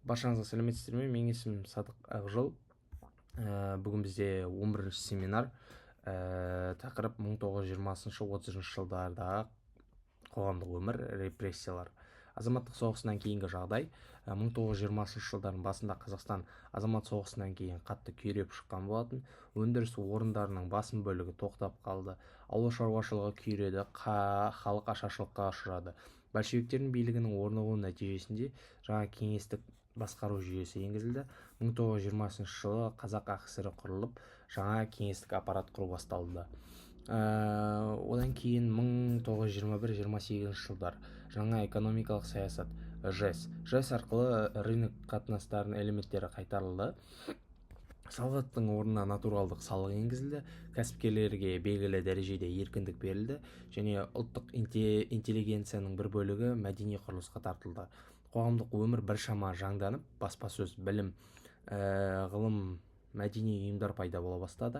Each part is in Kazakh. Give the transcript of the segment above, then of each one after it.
Баршаңызға сәлеметсіздер ме? Менің есімім Садық Ақжол. Бүгін бізде 11-ші семинар. Тақырып 1920-30 жылдардағы қоғамдық өмір, репрессиялар. Азаматтық соғысынан кейінгі жағдай. 1920 жылдардың басында Қазақстан азамат соғысынан кейін қатты күйреп шыққан болатын. Өндіріс орындарының басым бөлігі тоқтап қалды. Ауыл шаруашылығы күйреді, халық ашаршылыққа ұшырады. Большевиктердің билігінің орнығуы нәтижесінде жаңа кеңестік басқару жүйесі енгізілді. 1920 жылы Қазақ АКСР құрылып, жаңа кеңестік аппарат құру басталды. Одан кейін 1921-28 жылдар жаңа экономикалық саясат ЖЭС арқылы рынок қатынастарының элементтері қайтарылды. Салықтың орнына натуралдық салық енгізілді, кәсіпкерлерге белгілі дәрежеде еркіндік берілді және ұлттық интеллигенцияның бір бөлігі мәдени құрылысқа тартылды. Қоғамдық өмір біршама жаңданып, баспасөз, білім, ғылым, мәдени ұйымдар пайда бола бастады.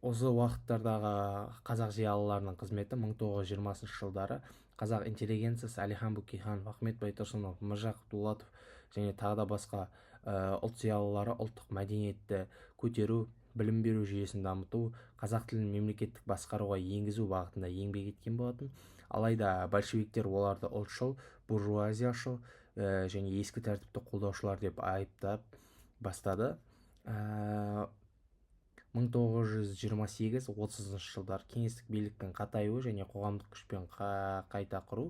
Осы уақыттардағы қазақ зиялыларының қызметі 1920 жылдары қазақ интеллигенциясы Әлихан Бөкейханов, Ахмет Байтұрсынов, Міржақып Дулатов және тағы да басқа ұлт зиялылары ұлттық мәдениетті көтеру, білім беру жүйесін дамыту, қазақ тілін мемлекеттік басқаруға енгізу бағытында еңбек еткен болатын. Алайда большевиктер оларды ұлтшыл, буржуазияшыл және ескі тәртіпті қолдаушылар деп айыптап бастады. 1928-30 жылдар кеңестік биліктің қатаюы және қоғамдық күшпен қайта құру,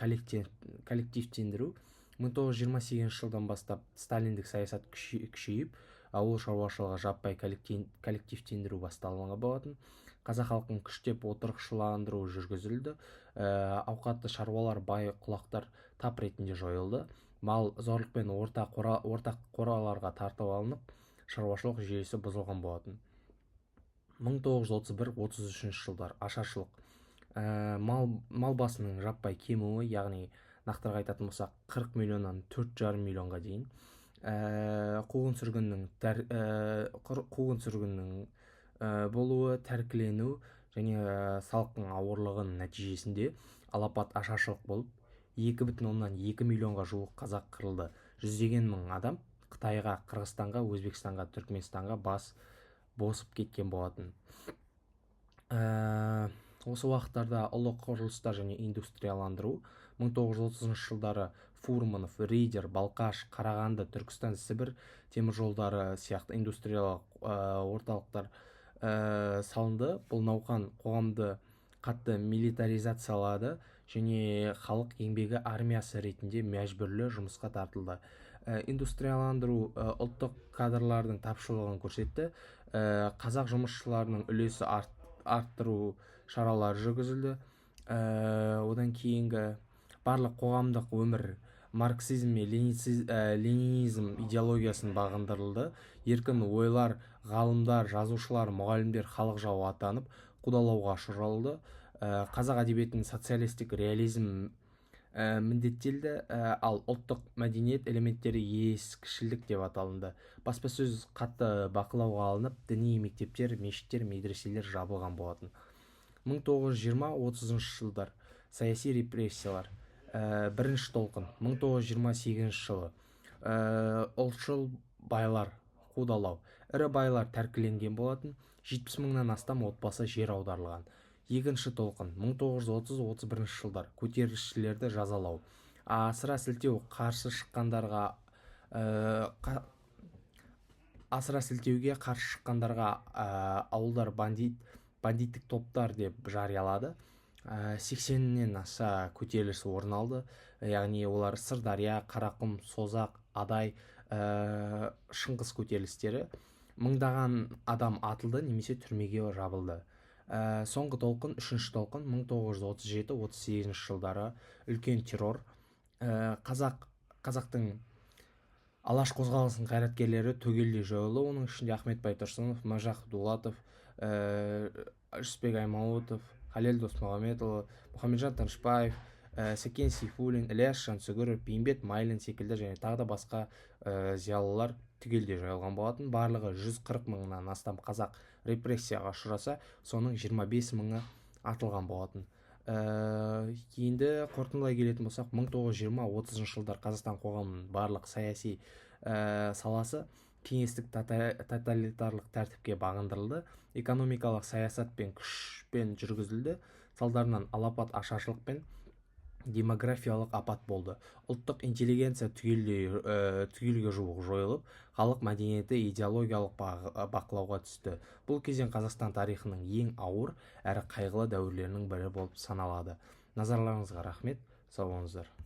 коллективтендіру. 1928 жылдан бастап сталиндік саясат күшейіп, ауыл шаруашылығы жаппай коллективтендіру басталған болатын. Қазақ халқын күштеп отырықшыландыру жүргізілді. Ауқатты шаруалар, бай құлақтар тап ретінде жойылды. Мал зорлықпен ортақ қораларға тартып алынып, шаруашылық жүйесі бұзылған болатын. 1931-33 жылдар ашаршылық. Мал басының жаппай кемуі, яғни нақтырақ айтатын болсақ 40 миллионнан 4,5 миллионға дейін. Қуғын-сүргіннің болуы, тәркілену және салықтың ауырлығының нәтижесінде алапат ашаршылық болып, 2,2 миллионға жуық қазақ қырылды. Жүздеген мың адам Қытайға, Қырғызстанға, Өзбекстанға, Түркменстанға босып кеткен болатын. Осы уақыттарда ұлы құрылыстар және индустрияландыру. 1930 жылдары Фурманов, Ридер, Балқаш, Қарағанды, Түркістан, Сібір теміржолдары сияқты индустриялық орталықтар салынды. Бұл науқан қоғамды қатты милитаризациялады және халық еңбегі армиясы ретінде мәжбүрлі жұмысқа тартылды. Индустрияландыру ұлттық кадрлардың тапшылығын көрсетті. Қазақ жұмысшыларының үлесі арттыру шаралары жүргізілді. Одан кейінгі барлық қоғамдық өмір марксизм мен ленинизм идеологиясын бағындырылды. Еркін ойлар, ғалымдар, жазушылар, мұғалімдер халық жауы атанып, қудалауға ұшыралды. Қазақ әдебиетінің социалистік реализм міндеттелді, ал ұлттық мәдениет элементтері ескішілдік деп аталынды. Баспасөз қатты бақылауға алынып, діни мектептер, мешіттер, медреселер жабылған болатын. 1920-30 жылдар саяси репрессиялар. Бірінші толқын 1928 жылы. Ұлтшыл байлар қудалау. Ірі байлар тәркіленген болатын. 70 мыңнан астам отбасы жер аударылған. Екінші толқын 1930-31 жылдар. Көтерілісшілерді жазалау. Асыра сілтеуге қарсы шыққандарға ауылдар бандиттік топтар деп жариялады. 80-нен аса көтеріліс орын алды. Яғни олар Сырдария, Қарақұм, Созақ, Адай, Шыңғыс көтерілістері. Мыңдаған адам атылды немесе түрмеге жабылды. Соңғы толқын, үшінші толқын 1937-38 жылдары үлкен террор. Қазақтың алаш қозғалысының қайраткерлері түгелдей жойылды. Оның ішінде Ахмет Байтұрсынов, Міржақып Дулатов, Жүсіпбек Аймауытов, Халел Досмұхамедұлы, Мұхамеджан Тынышпаев, Сәкен Сейфуллин, Ілияс Жансүгіров, Бейімбет Майлин секілді және тағы да басқа зиялылар түгелдей жойылған болатын. Барлығы 140 мыңнан астам қазақ репрессияға ұшыраса, соның 25 мыңы атылған болатын. Енді қорытындылай келетін болсақ, 1920-30 жылдар Қазақстан қоғамының барлық саяси саласы кеңестік тоталитарлық тәртіпке бағындырылды. Экономикалық саясат пен күшпен жүргізілді. Салдарынан алапат ашаршылық пен демографиялық апат болды. Ұлттық интеллигенция түгелге жуық жойылып, халық мәдениеті идеологиялық бақылауға түсті. Бұл кезең Қазақстан тарихының ең ауыр әрі қайғылы дәуірлерінің бірі болып саналады. Назарларыңызға рахмет. Сау болыңыздар.